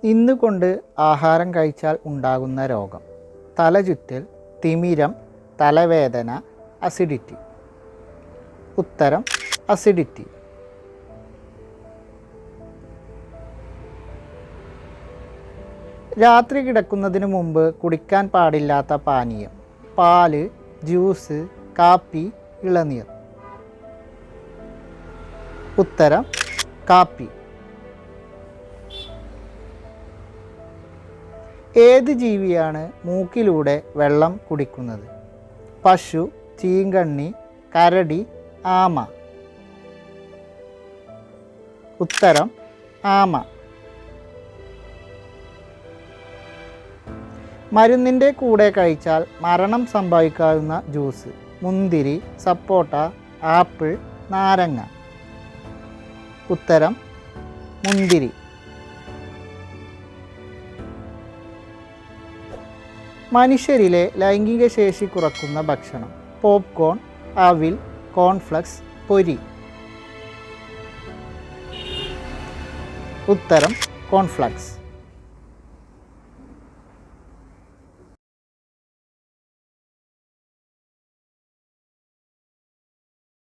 ഇന്നുകൊണ്ട് ആഹാരം കഴിച്ചാൽ ഉണ്ടാകുന്ന രോഗം: തലചുറ്റൽ, തിമിരം, തലവേദന, അസിഡിറ്റി. ഉത്തരം അസിഡിറ്റി. രാത്രി കിടക്കുന്നതിന് മുമ്പ് കുടിക്കാൻ പാടില്ലാത്ത പാനീയം: പാല്, ജ്യൂസ്, കാപ്പി, ഇളനീർ. ഉത്തരം കാപ്പി. ഏത് ജീവിയാണ് മൂക്കിലൂടെ വെള്ളം കുടിക്കുന്നത്? പശു, ചീങ്കണ്ണി, കരടി, ആമ. ഉത്തരം ആമ. മരുന്നിൻ്റെ കൂടെ കഴിച്ചാൽ മരണം സംഭവിക്കാവുന്ന ജ്യൂസ്: മുന്തിരി, സപ്പോട്ട, ആപ്പിൾ, നാരങ്ങ. ഉത്തരം മുന്തിരി. മനുഷ്യരിലെ ലൈംഗിക ശേഷി കുറക്കുന്ന ഭക്ഷണം: പോപ്കോൺ, അവിൽ, കോൺഫ്ലക്സ്, പൊരി. ഉത്തരം കോൺഫ്ലക്സ്.